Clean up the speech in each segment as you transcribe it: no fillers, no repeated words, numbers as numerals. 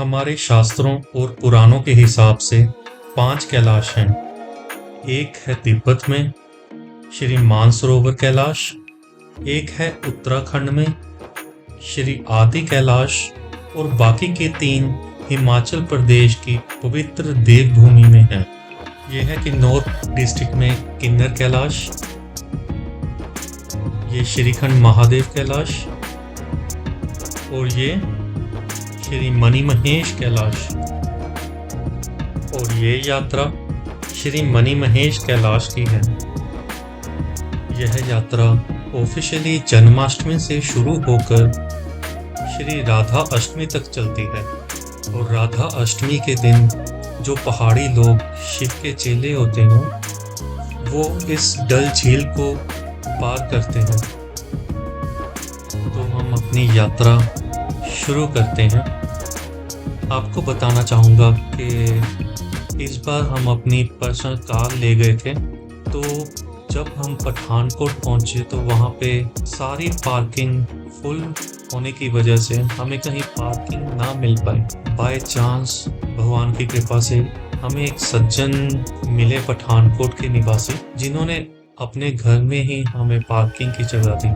हमारे शास्त्रों और पुराणों के हिसाब से 5 कैलाश हैं। एक है तिब्बत में श्री मानसरोवर कैलाश, एक है उत्तराखंड में श्री आदि कैलाश और बाकी के 3 हिमाचल प्रदेश की पवित्र देवभूमि में हैं। यह है कि नॉर्थ डिस्ट्रिक्ट में किन्नर कैलाश, ये श्रीखंड महादेव कैलाश और ये श्री मणिमहेश कैलाश। और ये यात्रा श्री मणिमहेश कैलाश की है। यह यात्रा ऑफिशियली जन्माष्टमी से शुरू होकर श्री राधा अष्टमी तक चलती है और राधा अष्टमी के दिन जो पहाड़ी लोग शिव के चेले होते हैं वो इस डल झील को पार करते हैं। तो हम अपनी यात्रा शुरू करते हैं। आपको बताना चाहूँगा कि इस बार हम अपनी पर्सनल कार ले गए थे, तो जब हम पठानकोट पहुँचे तो वहाँ पे सारी पार्किंग फुल होने की वजह से हमें कहीं पार्किंग ना मिल पाई। बाय चांस भगवान की कृपा से हमें एक सज्जन मिले पठानकोट के निवासी, जिन्होंने अपने घर में ही हमें पार्किंग की जगह दी।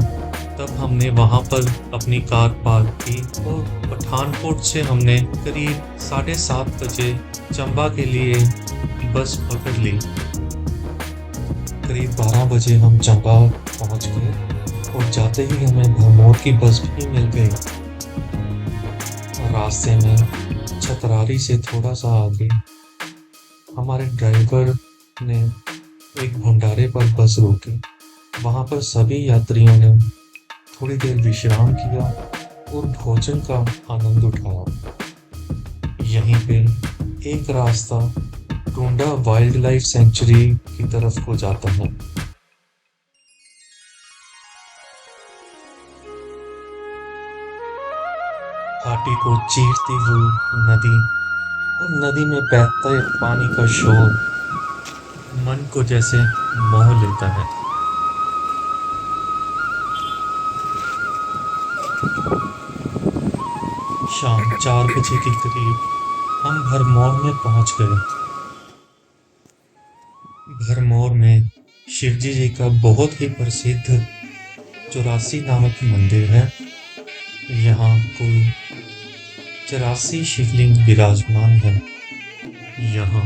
तब हमने वहाँ पर अपनी कार पार्क की और पठानकोट से हमने करीब 7:30 बजे चंबा के लिए बस पकड़ ली। करीब 12 बजे हम चंबा पहुँच गए और जाते ही हमें भरमौर की बस भी मिल गई। रास्ते में छतरारी से थोड़ा सा आगे हमारे ड्राइवर ने एक भंडारे पर बस रोकी। वहाँ पर सभी यात्रियों ने थोड़ी देर विश्राम किया और भोजन का आनंद उठाया। यहीं पे एक रास्ता टुंडा वाइल्ड लाइफ सेंचुरी की तरफ को जाता है। घाटी को चीरती हुई नदी और नदी में बहते पानी का शोर मन को जैसे मोह लेता है। शाम 4 बजे के करीब हम भरमौर में पहुंच गए। भरमौर में शिवजी जी का बहुत ही प्रसिद्ध 84 नामक मंदिर है। यहाँ कुल 84 शिवलिंग विराजमान है। यहाँ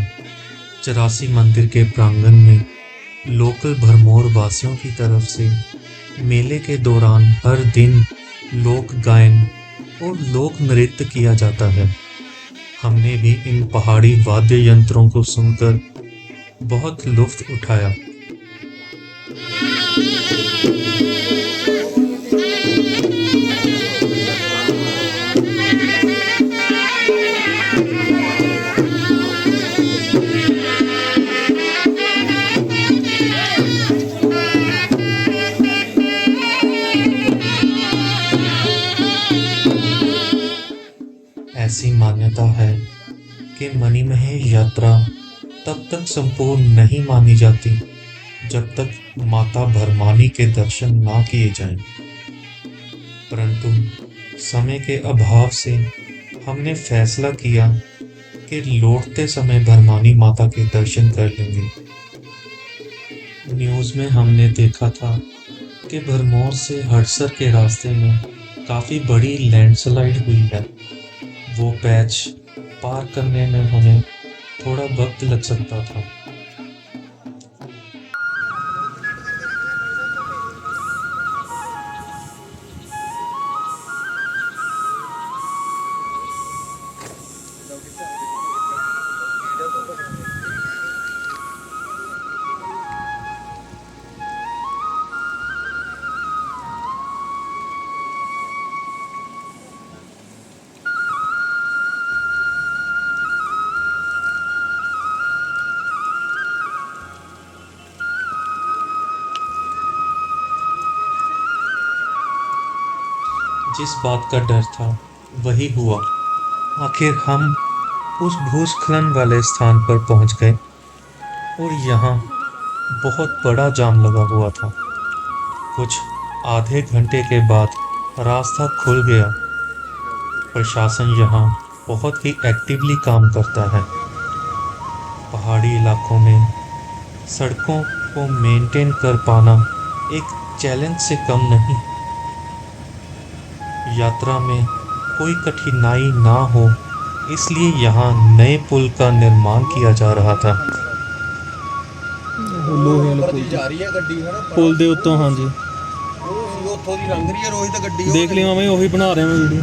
84 मंदिर के प्रांगण में लोकल भरमौर वासियों की तरफ से मेले के दौरान हर दिन लोक गायन और लोक नृत्य किया जाता है। हमने भी इन पहाड़ी वाद्य यंत्रों को सुनकर बहुत लुत्फ उठाया। ऐसी मान्यता है कि मणिमहेश यात्रा तब तक संपूर्ण नहीं मानी जाती जब तक माता भरमानी के दर्शन ना किए जाएं। परंतु समय के अभाव से हमने फैसला किया कि लौटते समय भरमानी माता के दर्शन कर लेंगे। न्यूज़ में हमने देखा था कि भरमौर से हड़सर के रास्ते में काफ़ी बड़ी लैंडस्लाइड हुई है। वो पैच पार करने में हमें थोड़ा वक्त लग सकता था। जिस बात का डर था वही हुआ। आखिर हम उस भूस्खलन वाले स्थान पर पहुंच गए और यहाँ बहुत बड़ा जाम लगा हुआ था। कुछ आधे घंटे के बाद रास्ता खुल गया। प्रशासन यहाँ बहुत ही एक्टिवली काम करता है। पहाड़ी इलाकों में सड़कों को मेंटेन कर पाना एक चैलेंज से कम नहीं। यात्रा में कोई कठिनाई ना हो इसलिए यहाँ नए पुल का निर्माण किया जा रहा था। ਲੋਹੇ ਵਾਲਾ ਉੱਪਰ ਪੁਲ ਦੀ ਜਾ ਰਹੀ ਹੈ ਗੱਡੀ ਹੈ ਨਾ ਪੁਲ ਦੇ ਉੱਤੋਂ ਹਾਂਜੀ ਉਹ ਸੀ ਉੱਥੋਂ ਦੀ ਲੰਘ ਰਹੀ ਹੈ ਰੋਹਿਤ ਗੱਡੀ ਦੇਖ ਲਿਆ ਮੈਂ ਉਹੀ ਬਣਾ ਰਿਹਾ ਮੈਂ ਵੀਡੀਓ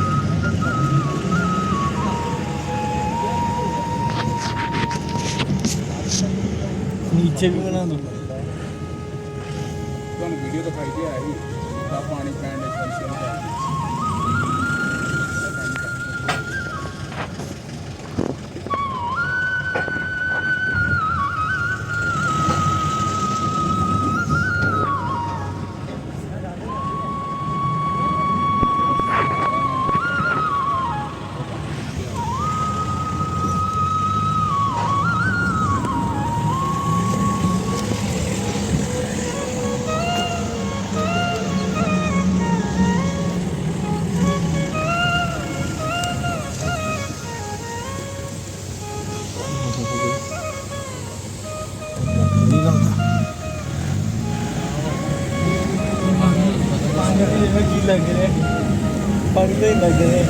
ਨੀਚੇ ਵੀ ਬਣਾ ਦੂੰ ਤੁਹਾਨੂੰ ਵੀਡੀਓ ਦਿਖਾਈ ਤੇ ਆਈ ਤਾਂ ਪਾਣੀ ਪੈਣ ਦੇ ਫੰਕਸ਼ਨ ਦਾ ਕੀ ਲੱਗ ਰਿਹਾ ਪਾਣੀ ਤਾਂ ਹੀ ਲੱਗ ਰਿਹਾ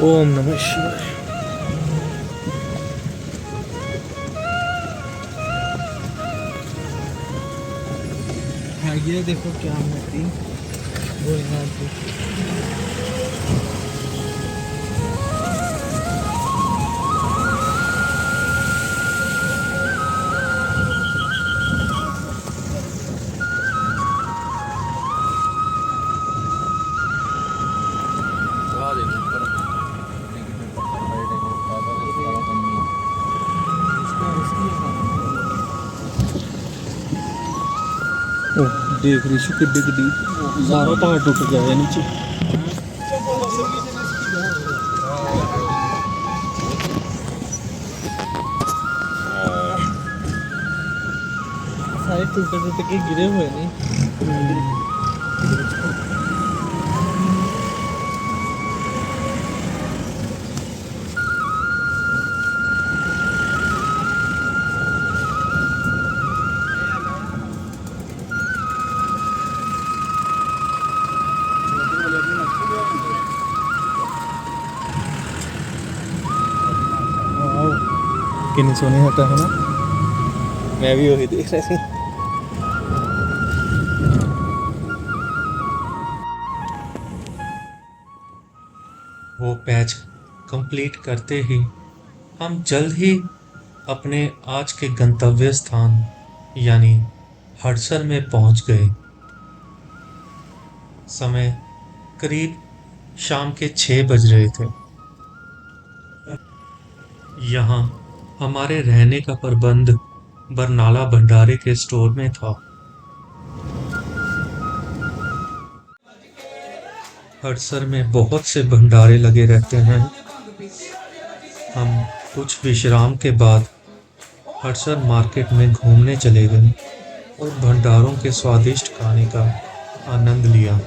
ओम नमः शिवाय ये देखो क्या मूर्ति वो यहाँ पे देख रही थी किड्डी किड्डी सारा पहाड़ टूट गया है नीचे सारे टूट टूट के गिरे हुए नहीं कितनी सोनी होता है ना मैं भी वही देख रही थी वो पैच कंप्लीट करते ही हम जल्द ही अपने आज के गंतव्य स्थान यानी हडसर में पहुंच गए। समय करीब शाम के 6 बज रहे थे। यहाँ हमारे रहने का प्रबंध बरनाला भंडारे के स्टोर में था। हडसर में बहुत से भंडारे लगे रहते हैं। हम कुछ विश्राम के बाद हडसर मार्केट में घूमने चले गए और भंडारों के स्वादिष्ट खाने का आनंद लिया।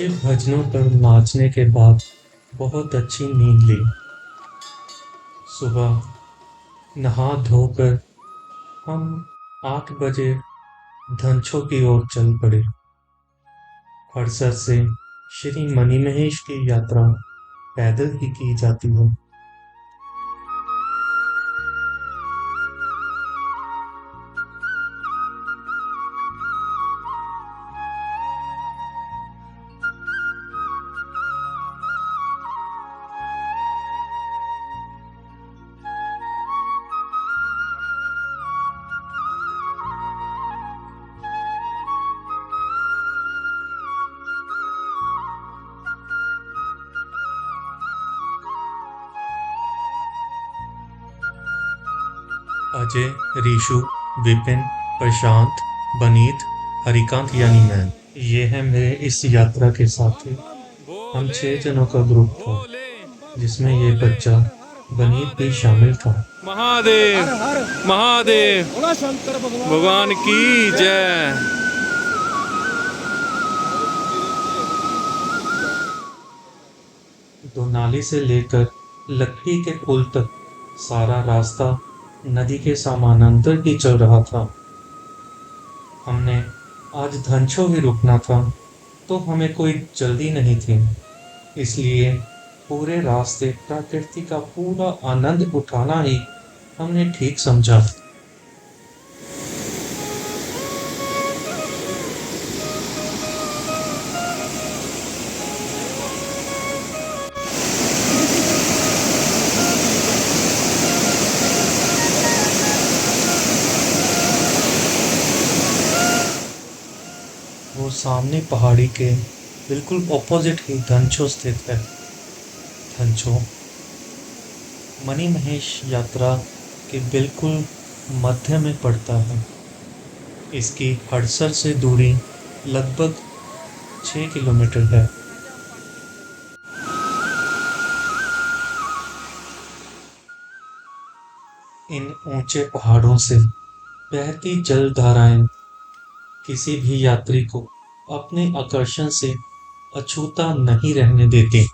शिव भजनों पर नाचने के बाद बहुत अच्छी नींद ली। सुबह नहा धोकर हम 8 बजे धनछो की ओर चल पड़े। हड़सर से श्री मणिमहेश की यात्रा पैदल ही की जाती है। अजय, रीशु, विपिन, प्रशांत, बनीत, हरिकांत यानी मैं, ये है मेरे इस यात्रा के साथी। हम 6 जनों का ग्रुप था, जिसमें ये बच्चा बनीत भी शामिल था। महादेव महादेव भगवान की जय। दोनाली से लेकर लक्की के पुल तक सारा रास्ता नदी के समानांतर ही चल रहा था। हमने आज धनछो ही रुकना था, तो हमें कोई जल्दी नहीं थी, इसलिए पूरे रास्ते प्रकृति का पूरा आनंद उठाना ही हमने ठीक समझा। वो सामने पहाड़ी के बिल्कुल ऑपोजिट ही धनछो स्थित है। धनछो मणिमहेश यात्रा के बिल्कुल मध्य में पड़ता है। इसकी हड़सर से दूरी लगभग 6 किलोमीटर है। इन ऊंचे पहाड़ों से बहती जल धाराएं किसी भी यात्री को अपने आकर्षण से अछूता नहीं रहने देती।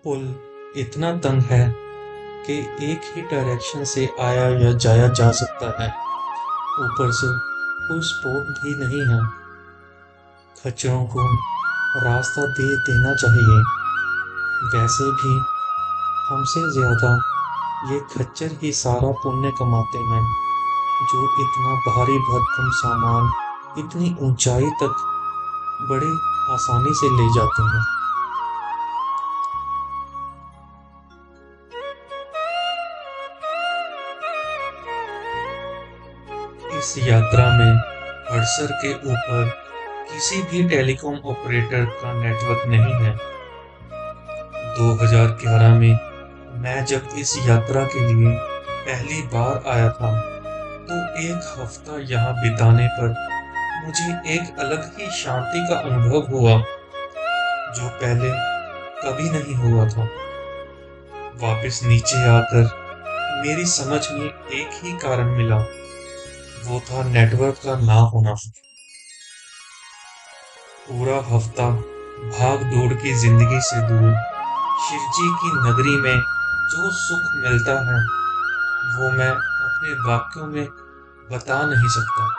पुल इतना तंग है कि एक ही डायरेक्शन से आया या जाया जा सकता है। ऊपर से कोई स्पोर्ट भी नहीं है। खच्चरों को रास्ता दे देना चाहिए। वैसे भी हमसे ज्यादा ये खच्चर ही सारा पुण्य कमाते हैं, जो इतना भारी भरकम सामान इतनी ऊंचाई तक बड़े आसानी से ले जाते हैं। इस यात्रा में हड़सर के ऊपर किसी भी टेलीकॉम ऑपरेटर का नेटवर्क नहीं है। 2011 में मैं जब इस यात्रा के लिए पहली बार आया था, तो एक हफ्ता यहाँ बिताने पर मुझे एक अलग ही शांति का अनुभव हुआ जो पहले कभी नहीं हुआ था। वापस नीचे आकर मेरी समझ में एक ही कारण मिला, वो था नेटवर्क का ना होना। पूरा हफ्ता भाग दौड़ की जिंदगी से दूर शिवजी की नगरी में जो सुख मिलता है वो मैं अपने वाक्यों में बता नहीं सकता।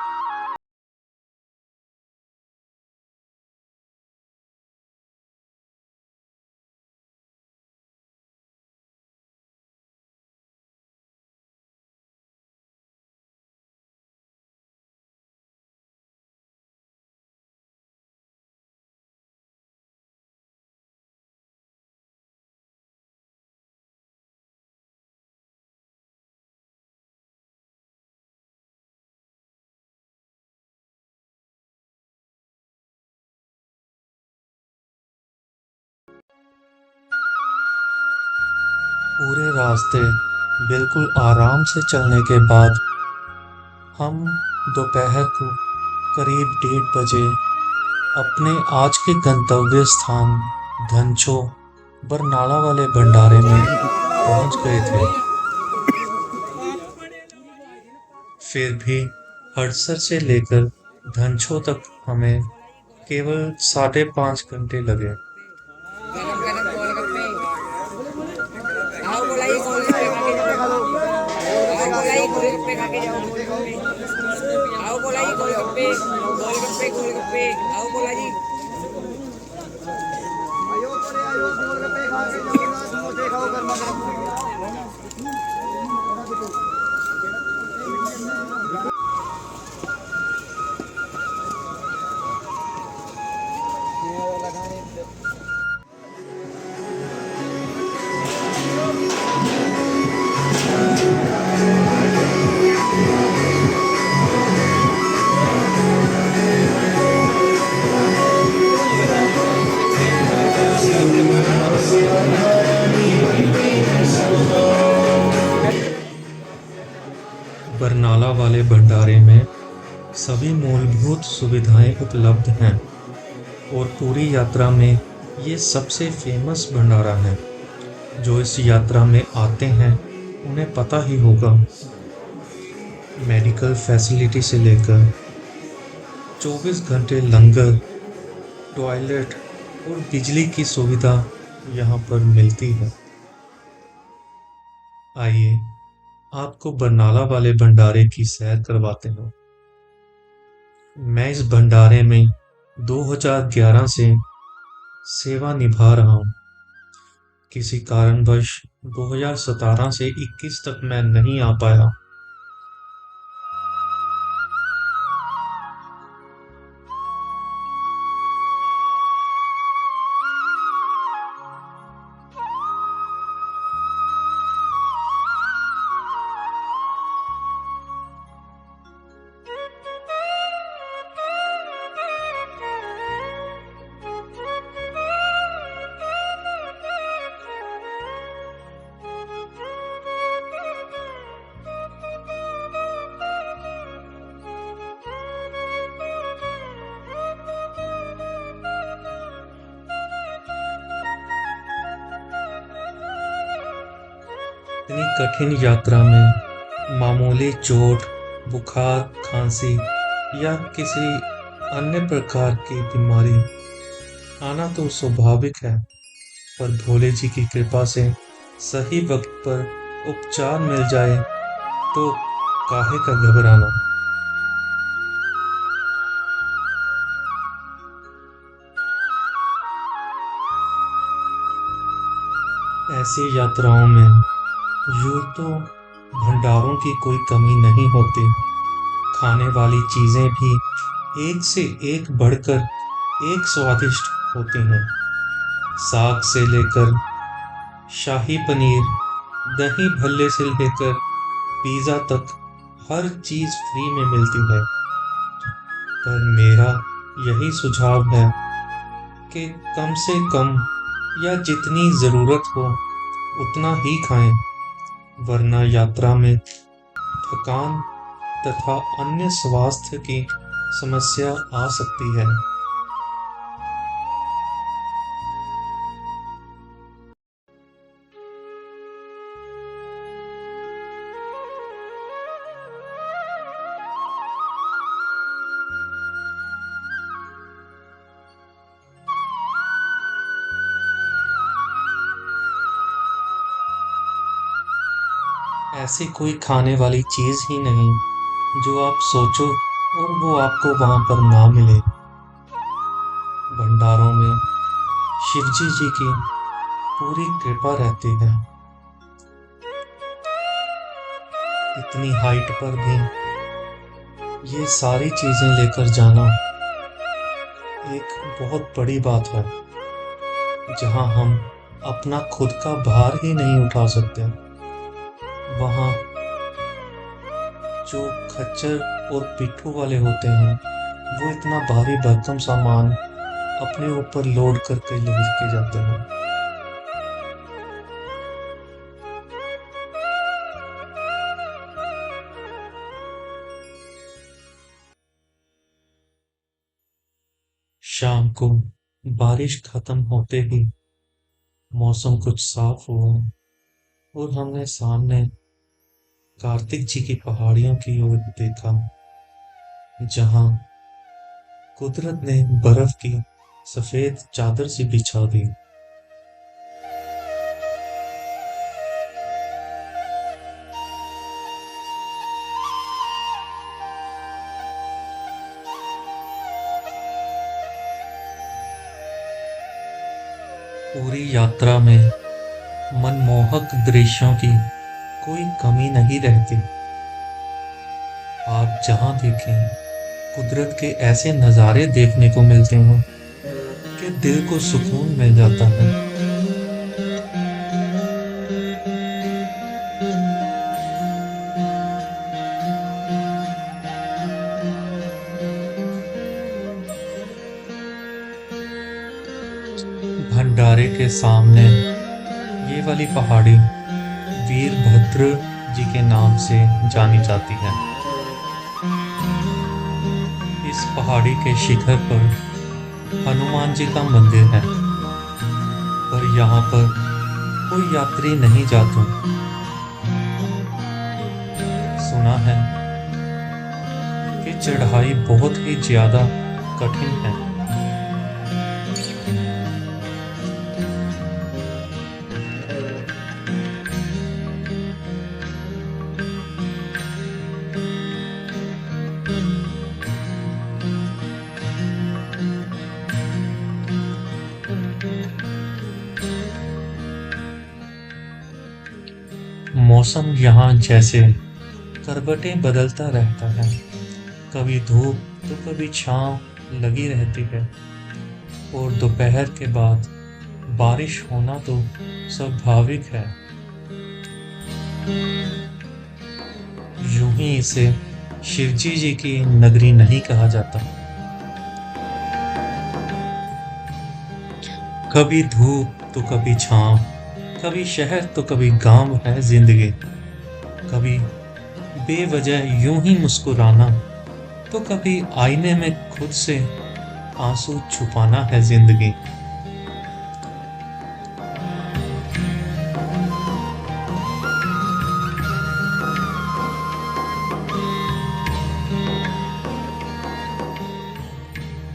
पूरे रास्ते बिल्कुल आराम से चलने के बाद हम दोपहर को करीब 1:30 बजे अपने आज के गंतव्य स्थान धनछो बरनाला वाले भंडारे में पहुंच गए थे। फिर भी हड़सर से लेकर धनछो तक हमें केवल 5.5 घंटे लगे। आओ बोला ये गोलगप्पे खा के जाओ। आओ बोला ये गोलगप्पे खा के जाओ। आओ बोला ये गोलगप्पे गोलगप्पे गोलगप्पे आओ बोला जी। आयो गोलगप्पे खा के जाओ ना, समोसे खाओ गर्मा गर्म। बरनाला वाले भंडारे में सभी मूलभूत सुविधाएं उपलब्ध हैं और पूरी यात्रा में ये सबसे फेमस भंडारा है। जो इस यात्रा में आते हैं उन्हें पता ही होगा। मेडिकल फैसिलिटी से लेकर 24 घंटे लंगर, टॉयलेट और बिजली की सुविधा यहाँ पर मिलती है। आइए आपको बरनाला वाले भंडारे की सैर करवाते हैं। मैं इस भंडारे में 2011 से सेवा निभा रहा हूँ। किसी कारणवश 2017 से 21 तक मैं नहीं आ पाया। इतनी कठिन यात्रा में मामूली चोट, बुखार, खांसी या किसी अन्य प्रकार की बीमारी आना तो स्वाभाविक है, पर भोले जी की कृपा से सही वक्त पर उपचार मिल जाए तो काहे का घबराना। ऐसी यात्राओं में यूं तो भंडारों की कोई कमी नहीं होती। खाने वाली चीजें भी एक से एक बढ़कर एक स्वादिष्ट होती हैं। साग से लेकर शाही पनीर, दही भल्ले से लेकर पिज्जा तक हर चीज फ्री में मिलती है। पर मेरा यही सुझाव है कि कम से कम या जितनी जरूरत हो उतना ही खाएं, वरना यात्रा में थकान तथा अन्य स्वास्थ्य की समस्या आ सकती है। ऐसी कोई खाने वाली चीज ही नहीं जो आप सोचो और वो आपको वहां पर ना मिले। भंडारों में शिवजी जी की पूरी कृपा रहती है। इतनी हाइट पर भी ये सारी चीजें लेकर जाना एक बहुत बड़ी बात है, जहां हम अपना खुद का भार ही नहीं उठा सकते। वहां जो खच्चर और पिट्ठू वाले होते हैं वो इतना भारी भरकम सामान अपने ऊपर लोड करके लेके जाते हैं। शाम को बारिश खत्म होते ही मौसम कुछ साफ हुआ और हमने सामने कार्तिक जी की पहाड़ियों की ओर देखा, जहां कुदरत ने बर्फ की सफेद चादर सी बिछा दी। पूरी यात्रा में मनमोहक दृश्यों की कोई कमी नहीं रहती। आप जहां देखें कुदरत के ऐसे नज़ारे देखने को मिलते हैं कि दिल को सुकून मिल जाता है। भंडारे के सामने ये वाली पहाड़ी वीरभद्र जी के नाम से जानी जाती है। इस पहाड़ी के शिखर पर हनुमान जी का मंदिर है, पर यहाँ पर कोई यात्री नहीं जाता। सुना है कि चढ़ाई बहुत ही ज्यादा कठिन है। मौसम यहाँ जैसे करवटें बदलता रहता है, कभी धूप तो कभी छांव लगी रहती है, और दोपहर के बाद बारिश होना तो स्वाभाविक है। यूं ही इसे शिवजी जी की नगरी नहीं कहा जाता। कभी धूप तो कभी छांव, कभी शहर तो कभी गांव है जिंदगी। कभी बेवजह यूं ही मुस्कुराना, तो कभी आईने में खुद से आंसू छुपाना है जिंदगी।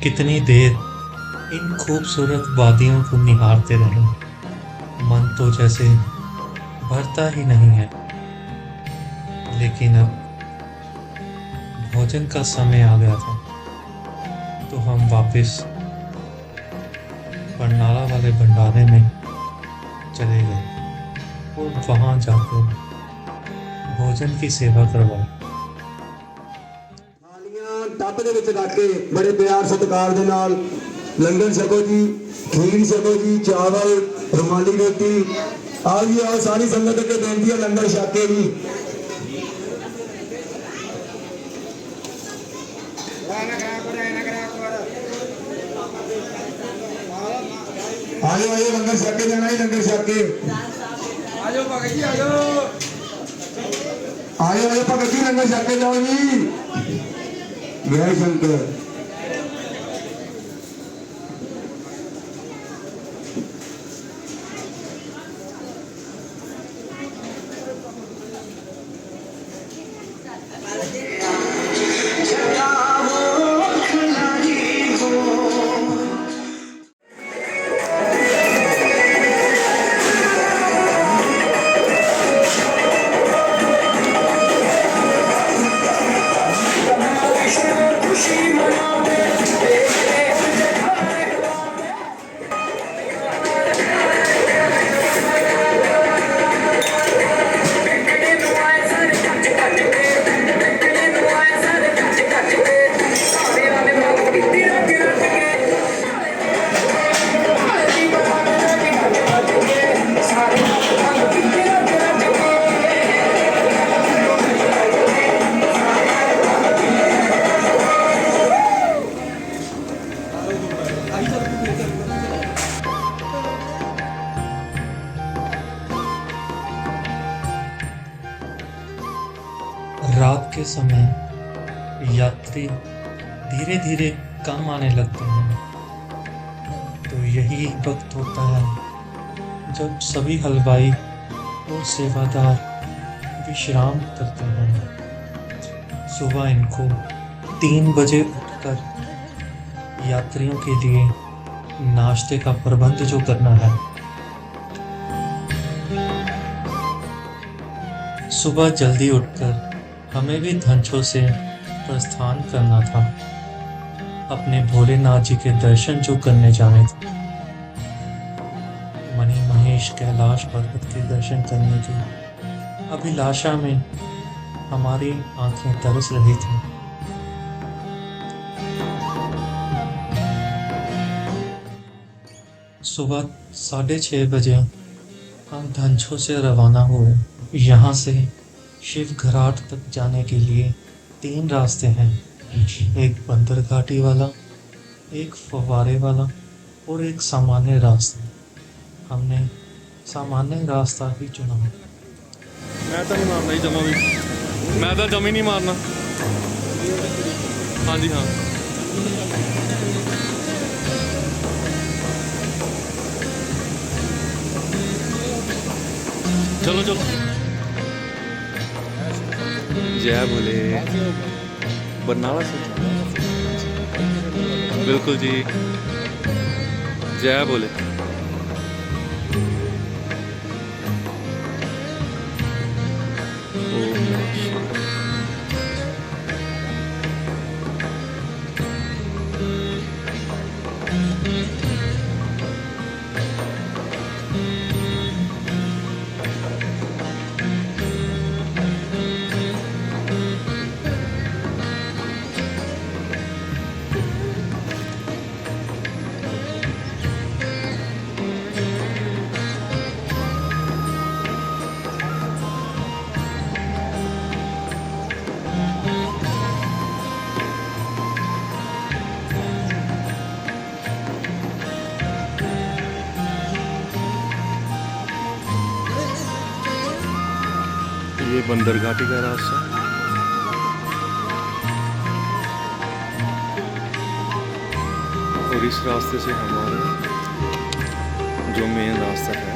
कितनी देर इन खूबसूरत वादियों को निहारते रहे, मन तो जैसे भरता ही नहीं है। लेकिन अब भोजन का समय आ गया था, तो हम वापस बरनाला वाले भंडारे में चले गए और वहां जाकर भोजन की सेवा करवाई। थालियां टब ਦੇ ਵਿੱਚ ਰੱਖ ਕੇ बड़े प्यार सत्कार ਦੇ ਨਾਲ लंगर छको जी, खीर छको जी, चावल, रुमाली रोटी। आओ जी आओ, सारी संगत के बेनती है लंगर छक के जी। आजो आजो लंगर छक के जाना ही, लंगर छक के आजो भगत जी आजो। आजो आजो भगत जी लंगर छक के जाओ जी। जय शंकर। रात के समय यात्री धीरे धीरे कम आने लगते हैं, तो यही वक्त होता है जब सभी हलवाई और सेवादार विश्राम करते हैं। सुबह इनको 3 बजे उठकर यात्रियों के लिए नाश्ते का प्रबंध जो करना है। सुबह जल्दी उठकर हमें भी धनछो से प्रस्थान करना था, अपने भोलेनाथ जी के दर्शन जो करने जाने थे। मणि महेश कैलाश पर्वत के दर्शन करने की अभिलाषा में हमारी आंखें तरस रही थी। सुबह 6:30 बजे हम धनछो से रवाना हुए। यहाँ से शिव घाट तक जाने के लिए 3 रास्ते हैं, एक बंदर घाटी वाला, एक फव्वारे वाला और एक सामान्य रास्ता। हमने सामान्य रास्ता ही चुना। मैं तो नहीं मारना ही जमा भी, मैं तो जमी नहीं मारना। हाँ जी हाँ, चलो चलो। जय भोले। बरनाला से बिल्कुल जी। जय भोले। ये बंदर घाटी का रास्ता, और इस रास्ते से हमारा जो मेन रास्ता है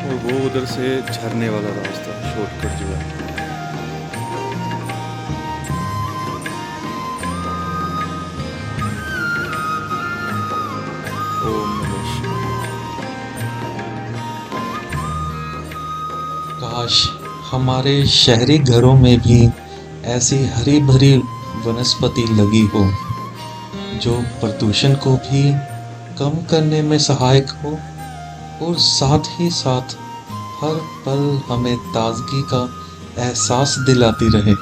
और वो उधर से झरने वाला रास्ता शॉर्टकट जो है। ओम नमः शिवाय। काश हमारे शहरी घरों में भी ऐसी हरी भरी वनस्पति लगी हो जो प्रदूषण को भी कम करने में सहायक हो और साथ ही साथ हर पल हमें ताजगी का एहसास दिलाती रहे।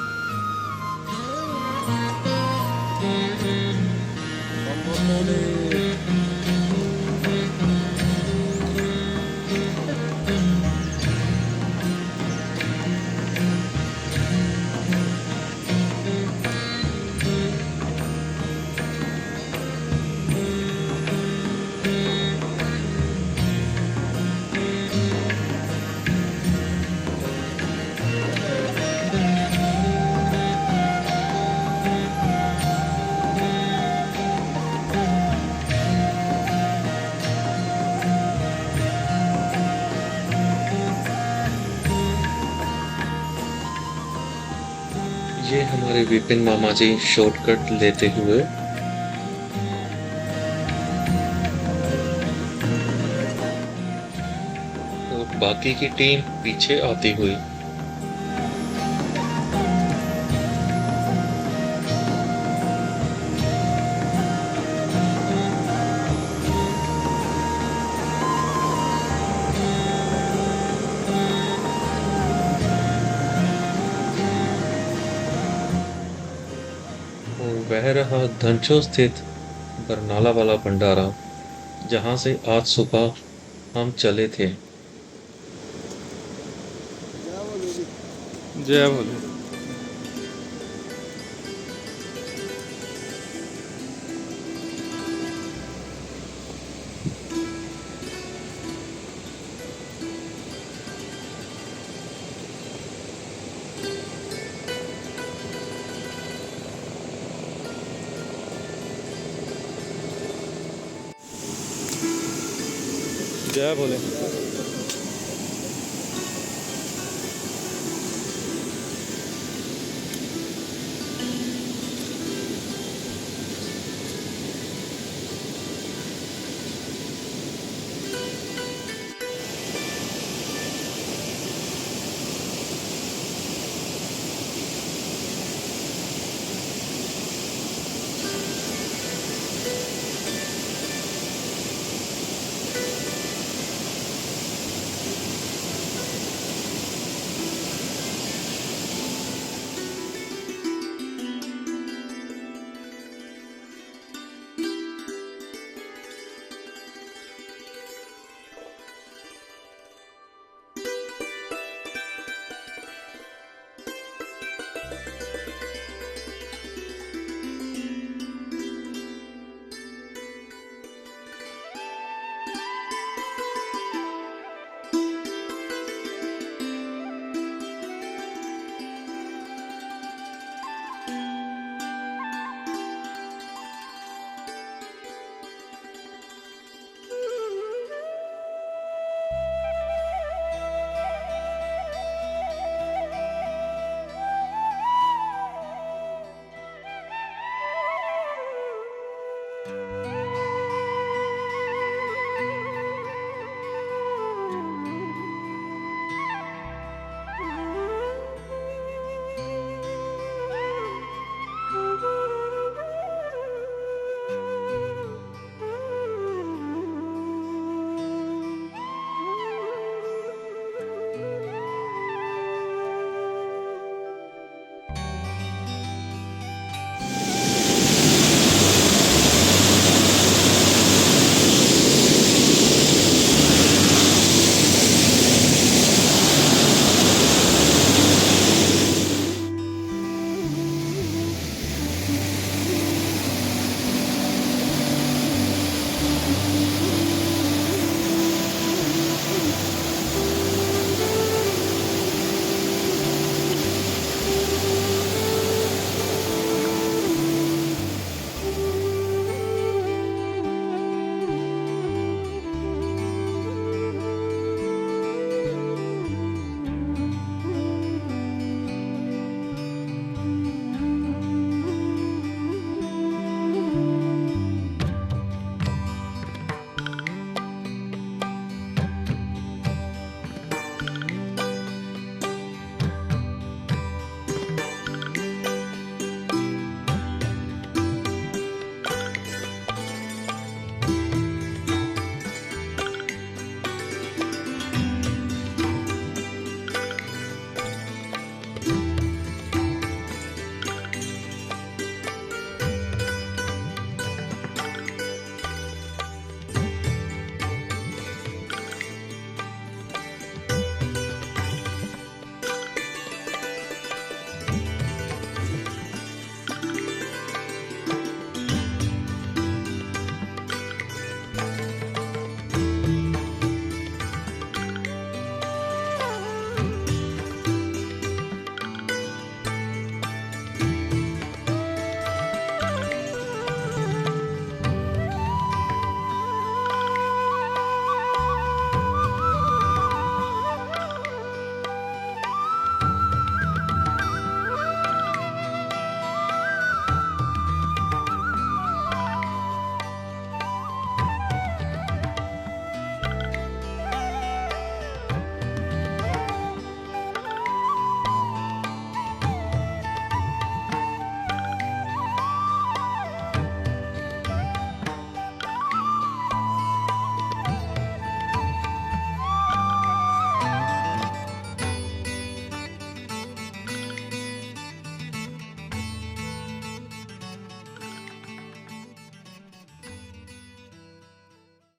ये हमारे विपिन मामा जी शॉर्टकट लेते हुए और बाकी की टीम पीछे आती हुई। और वह रहा धनचो स्थित बरनाला वाला भंडारा, जहां से आज सुबह हम चले थे। जय बोले। जय बोले।